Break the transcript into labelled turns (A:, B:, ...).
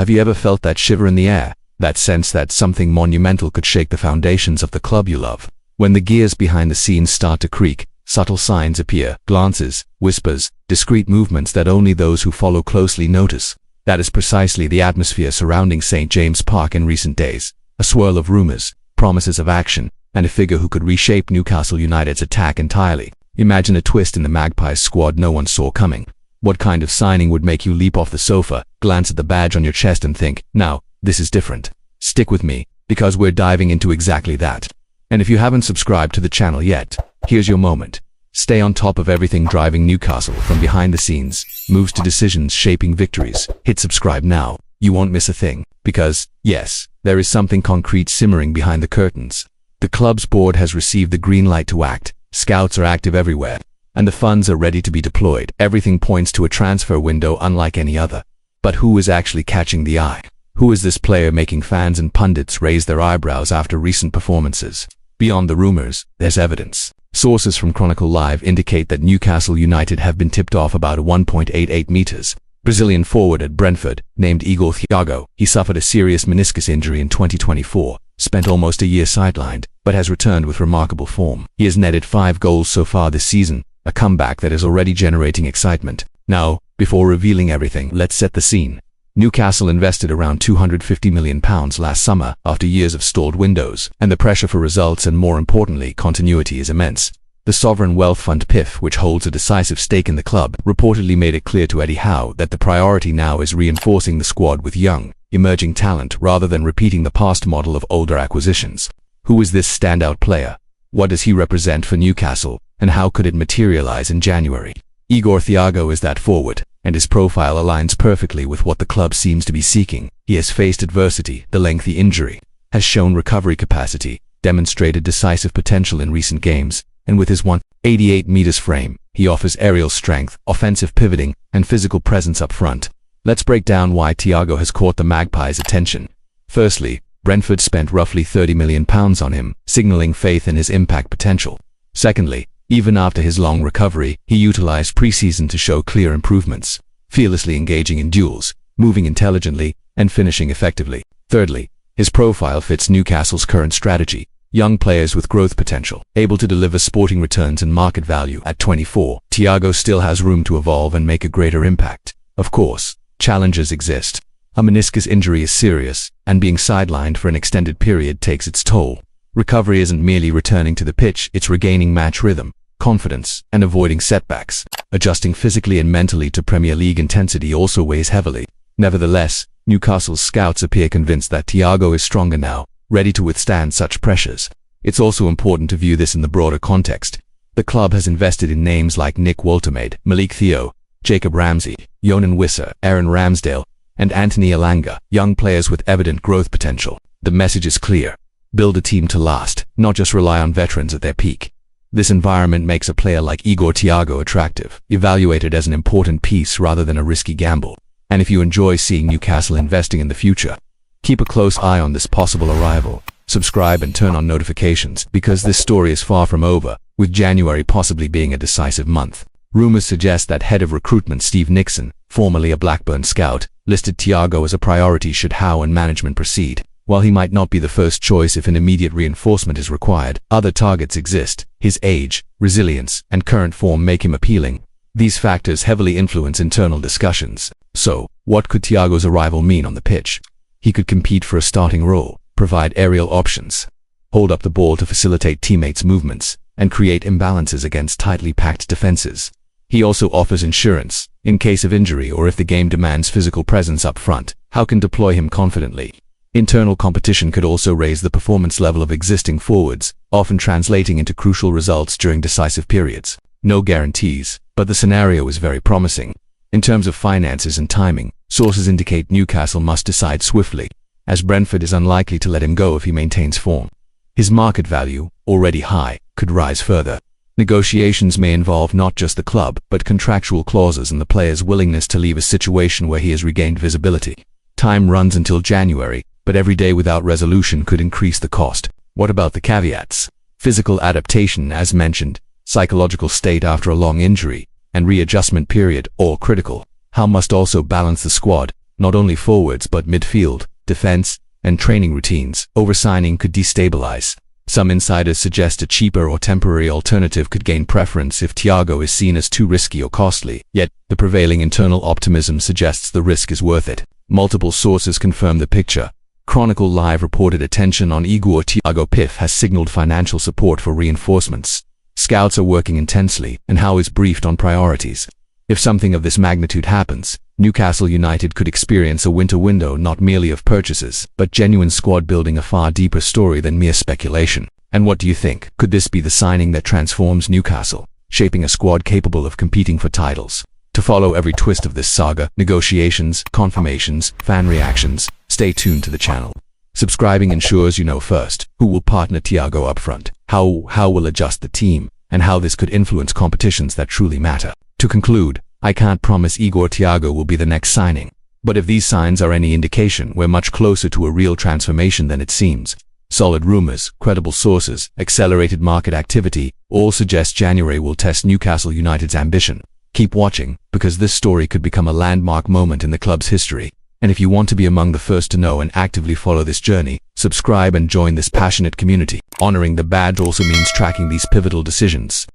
A: Have you ever felt that shiver in the air? That sense that something monumental could shake the foundations of the club you love? When the gears behind the scenes start to creak, subtle signs appear, glances, whispers, discreet movements that only those who follow closely notice. That is precisely the atmosphere surrounding St. James Park in recent days. A swirl of rumours, promises of action, and a figure who could reshape Newcastle United's attack entirely. Imagine a twist in the Magpies squad no one saw coming. What kind of signing would make you leap off the sofa, glance at the badge on your chest and think, now, this is different? Stick with me, because we're diving into exactly that. And if you haven't subscribed to the channel yet, here's your moment. Stay on top of everything driving Newcastle from behind the scenes, moves to decisions shaping victories. Hit subscribe now. You won't miss a thing. Because, yes, there is something concrete simmering behind the curtains. The club's board has received the green light to act. Scouts are active everywhere, and the funds are ready to be deployed. Everything points to a transfer window unlike any other. But who is actually catching the eye? Who is this player making fans and pundits raise their eyebrows after recent performances? Beyond the rumours, there's evidence. Sources from Chronicle Live indicate that Newcastle United have been tipped off about 1.88 meters. Brazilian forward at Brentford, named Igor Thiago. He suffered a serious meniscus injury in 2024, spent almost a year sidelined, but has returned with remarkable form. He has netted 5 goals so far this season, a comeback that is already generating excitement. Now, before revealing everything, let's set the scene. Newcastle invested around £250 million last summer after years of stalled windows, and the pressure for results and, more importantly, continuity is immense. The sovereign wealth fund PIF, which holds a decisive stake in the club, reportedly made it clear to Eddie Howe that the priority now is reinforcing the squad with young, emerging talent rather than repeating the past model of older acquisitions. Who is this standout player? What does he represent for Newcastle, and how could it materialize in January? Igor Thiago is that forward, and his profile aligns perfectly with what the club seems to be seeking. He has faced adversity, the lengthy injury, has shown recovery capacity, demonstrated decisive potential in recent games, and with his 188 meters frame, he offers aerial strength, offensive pivoting, and physical presence up front. Let's break down why Thiago has caught the Magpies' attention. Firstly, Brentford spent roughly £30 million on him, signaling faith in his impact potential. Secondly, even after his long recovery, he utilized preseason to show clear improvements, fearlessly engaging in duels, moving intelligently, and finishing effectively. Thirdly, his profile fits Newcastle's current strategy. Young players with growth potential, able to deliver sporting returns and market value. At 24, Thiago still has room to evolve and make a greater impact. Of course, challenges exist. A meniscus injury is serious, and being sidelined for an extended period takes its toll. Recovery isn't merely returning to the pitch, it's regaining match rhythm, confidence, and avoiding setbacks. Adjusting physically and mentally to Premier League intensity also weighs heavily. Nevertheless, Newcastle's scouts appear convinced that Thiago is stronger now, ready to withstand such pressures. It's also important to view this in the broader context. The club has invested in names like Nick Woltemade, Malik Theo, Jacob Ramsey, Yonan Wissa, Aaron Ramsdale, and Anthony Elanga, young players with evident growth potential. The message is clear. Build a team to last, not just rely on veterans at their peak. This environment makes a player like Igor Thiago attractive, evaluated as an important piece rather than a risky gamble. And if you enjoy seeing Newcastle investing in the future, keep a close eye on this possible arrival. Subscribe and turn on notifications, because this story is far from over, with January possibly being a decisive month. Rumours suggest that head of recruitment Steve Nixon, formerly a Blackburn scout, listed Thiago as a priority should Howe and management proceed. While he might not be the first choice if an immediate reinforcement is required, other targets exist. His age, resilience, and current form make him appealing. These factors heavily influence internal discussions. So, what could Thiago's arrival mean on the pitch? He could compete for a starting role, provide aerial options, hold up the ball to facilitate teammates' movements, and create imbalances against tightly packed defenses. He also offers insurance, in case of injury or if the game demands physical presence up front. Howe can deploy him confidently. Internal competition could also raise the performance level of existing forwards, often translating into crucial results during decisive periods. No guarantees, but the scenario is very promising. In terms of finances and timing, sources indicate Newcastle must decide swiftly, as Brentford is unlikely to let him go if he maintains form. His market value, already high, could rise further. Negotiations may involve not just the club, but contractual clauses and the player's willingness to leave a situation where he has regained visibility. Time runs until January, but every day without resolution could increase the cost. What about the caveats? Physical adaptation, as mentioned, psychological state after a long injury, and readjustment period, all critical. Howe must also balance the squad, not only forwards but midfield, defense, and training routines. Oversigning could destabilize. Some insiders suggest a cheaper or temporary alternative could gain preference if Thiago is seen as too risky or costly. Yet, the prevailing internal optimism suggests the risk is worth it. Multiple sources confirm the picture. Chronicle Live reported attention on Igor Thiago. PIF has signaled financial support for reinforcements. Scouts are working intensely, and Howe is briefed on priorities. If something of this magnitude happens, Newcastle United could experience a winter window not merely of purchases, but genuine squad building, a far deeper story than mere speculation. And what do you think? Could this be the signing that transforms Newcastle, shaping a squad capable of competing for titles? To follow every twist of this saga, negotiations, confirmations, fan reactions, stay tuned to the channel. Subscribing ensures you know first who will partner Thiago up front, how will adjust the team, and how this could influence competitions that truly matter. To conclude, I can't promise Igor Thiago will be the next signing, but if these signs are any indication, we're much closer to a real transformation than it seems. Solid rumors, credible sources, accelerated market activity all suggest January will test Newcastle United's ambition. Keep watching, because this story could become a landmark moment in the club's history. And if you want to be among the first to know and actively follow this journey, subscribe and join this passionate community. Honoring the badge also means tracking these pivotal decisions.